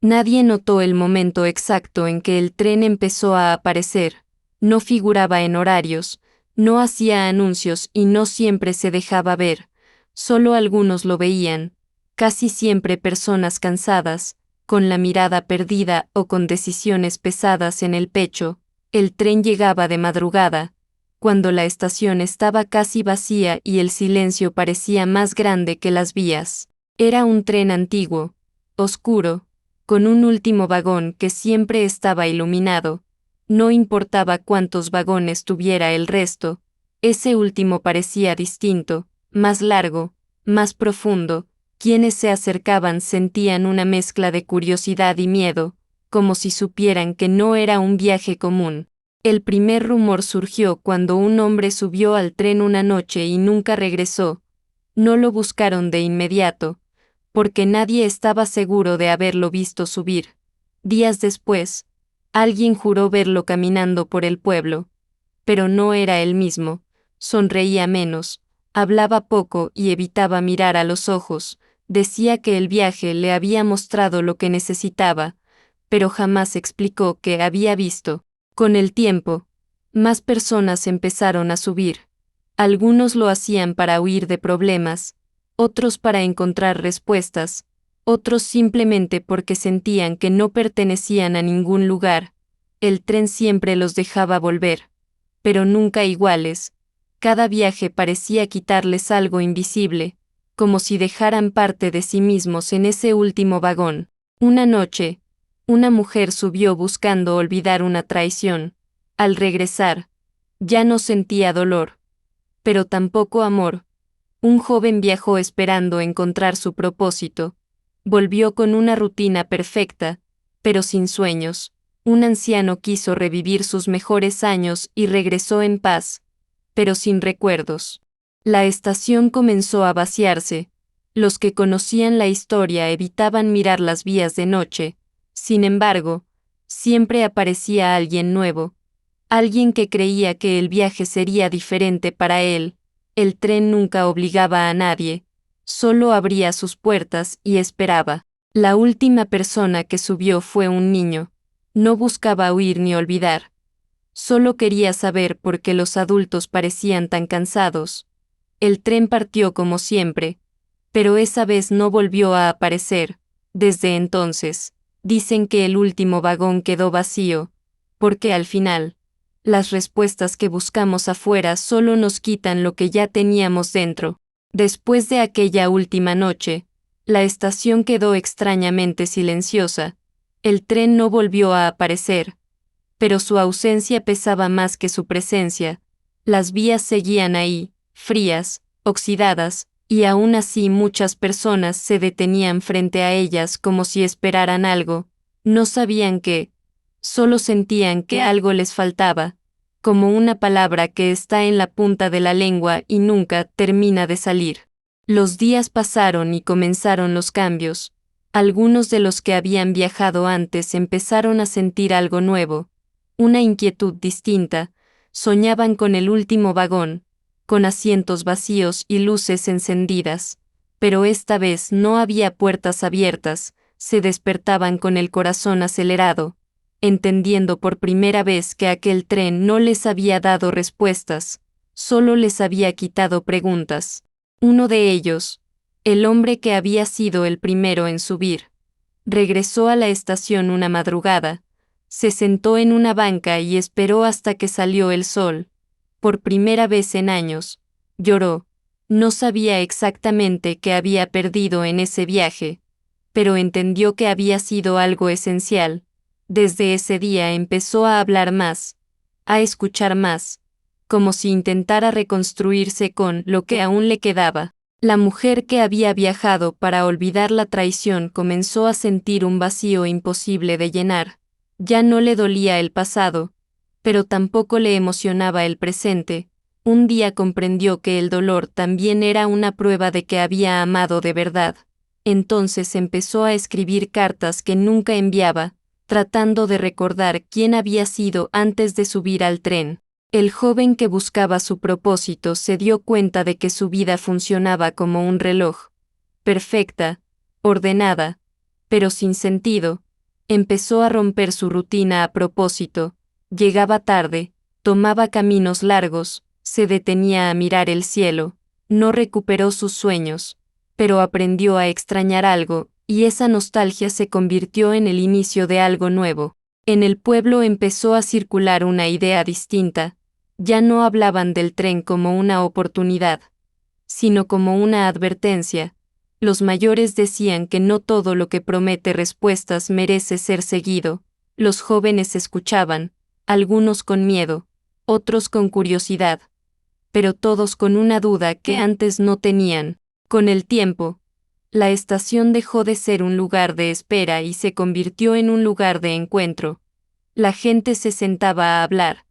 Nadie notó el momento exacto en que el tren empezó a aparecer, no figuraba en horarios, no hacía anuncios y no siempre se dejaba ver, solo algunos lo veían, casi siempre personas cansadas, con la mirada perdida o con decisiones pesadas en el pecho. El tren llegaba de madrugada, cuando la estación estaba casi vacía y el silencio parecía más grande que las vías. Era un tren antiguo, oscuro, con un último vagón que siempre estaba iluminado. No importaba cuántos vagones tuviera el resto, ese último parecía distinto, más largo, más profundo. Quienes se acercaban sentían una mezcla de curiosidad y miedo, como si supieran que no era un viaje común. El primer rumor surgió cuando un hombre subió al tren una noche y nunca regresó. No lo buscaron de inmediato, porque nadie estaba seguro de haberlo visto subir. Días después, alguien juró verlo caminando por el pueblo, pero no era él mismo, sonreía menos, hablaba poco y evitaba mirar a los ojos, decía que el viaje le había mostrado lo que necesitaba, pero jamás explicó qué había visto. Con el tiempo, más personas empezaron a subir. Algunos lo hacían para huir de problemas, otros para encontrar respuestas, otros simplemente porque sentían que no pertenecían a ningún lugar. El tren siempre los dejaba volver, pero nunca iguales. Cada viaje parecía quitarles algo invisible, como si dejaran parte de sí mismos en ese último vagón. Una noche, una mujer subió buscando olvidar una traición. Al regresar, ya no sentía dolor, pero tampoco amor. Un joven viajó esperando encontrar su propósito. Volvió con una rutina perfecta, pero sin sueños. Un anciano quiso revivir sus mejores años y regresó en paz, pero sin recuerdos. La estación comenzó a vaciarse. Los que conocían la historia evitaban mirar las vías de noche. Sin embargo, siempre aparecía alguien nuevo. Alguien que creía que el viaje sería diferente para él. El tren nunca obligaba a nadie, solo abría sus puertas y esperaba. La última persona que subió fue un niño. No buscaba huir ni olvidar. Solo quería saber por qué los adultos parecían tan cansados. El tren partió como siempre, pero esa vez no volvió a aparecer. Desde entonces, dicen que el último vagón quedó vacío, porque al final, las respuestas que buscamos afuera solo nos quitan lo que ya teníamos dentro. Después de aquella última noche, la estación quedó extrañamente silenciosa. El tren no volvió a aparecer, pero su ausencia pesaba más que su presencia. Las vías seguían ahí, frías, oxidadas, y aún así muchas personas se detenían frente a ellas como si esperaran algo. No sabían qué, solo sentían que algo les faltaba, como una palabra que está en la punta de la lengua y nunca termina de salir. Los días pasaron y comenzaron los cambios. Algunos de los que habían viajado antes empezaron a sentir algo nuevo, una inquietud distinta. Soñaban con el último vagón, con asientos vacíos y luces encendidas. Pero esta vez no había puertas abiertas, se despertaban con el corazón acelerado, entendiendo por primera vez que aquel tren no les había dado respuestas, solo les había quitado preguntas. Uno de ellos, el hombre que había sido el primero en subir, regresó a la estación una madrugada, se sentó en una banca y esperó hasta que salió el sol. Por primera vez en años, lloró. No sabía exactamente qué había perdido en ese viaje, pero entendió que había sido algo esencial. Desde ese día empezó a hablar más, a escuchar más, como si intentara reconstruirse con lo que aún le quedaba. La mujer que había viajado para olvidar la traición comenzó a sentir un vacío imposible de llenar. Ya no le dolía el pasado, pero tampoco le emocionaba el presente. Un día comprendió que el dolor también era una prueba de que había amado de verdad. Entonces empezó a escribir cartas que nunca enviaba, tratando de recordar quién había sido antes de subir al tren. El joven que buscaba su propósito se dio cuenta de que su vida funcionaba como un reloj. Perfecta, ordenada, pero sin sentido. Empezó a romper su rutina a propósito, llegaba tarde, tomaba caminos largos, se detenía a mirar el cielo, no recuperó sus sueños, pero aprendió a extrañar algo, y esa nostalgia se convirtió en el inicio de algo nuevo. En el pueblo empezó a circular una idea distinta, ya no hablaban del tren como una oportunidad, sino como una advertencia. Los mayores decían que no todo lo que promete respuestas merece ser seguido. Los jóvenes escuchaban, algunos con miedo, otros con curiosidad, pero todos con una duda que antes no tenían. Con el tiempo, la estación dejó de ser un lugar de espera y se convirtió en un lugar de encuentro. La gente se sentaba a hablar,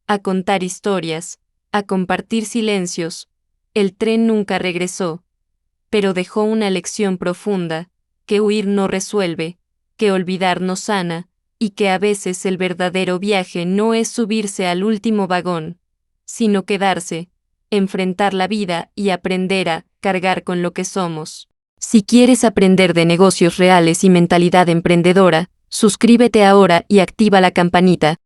a contar historias, a compartir silencios. El tren nunca regresó, pero dejó una lección profunda, que huir no resuelve, que olvidar no sana, y que a veces el verdadero viaje no es subirse al último vagón, sino quedarse, enfrentar la vida y aprender a cargar con lo que somos. Si quieres aprender de negocios reales y mentalidad emprendedora, suscríbete ahora y activa la campanita.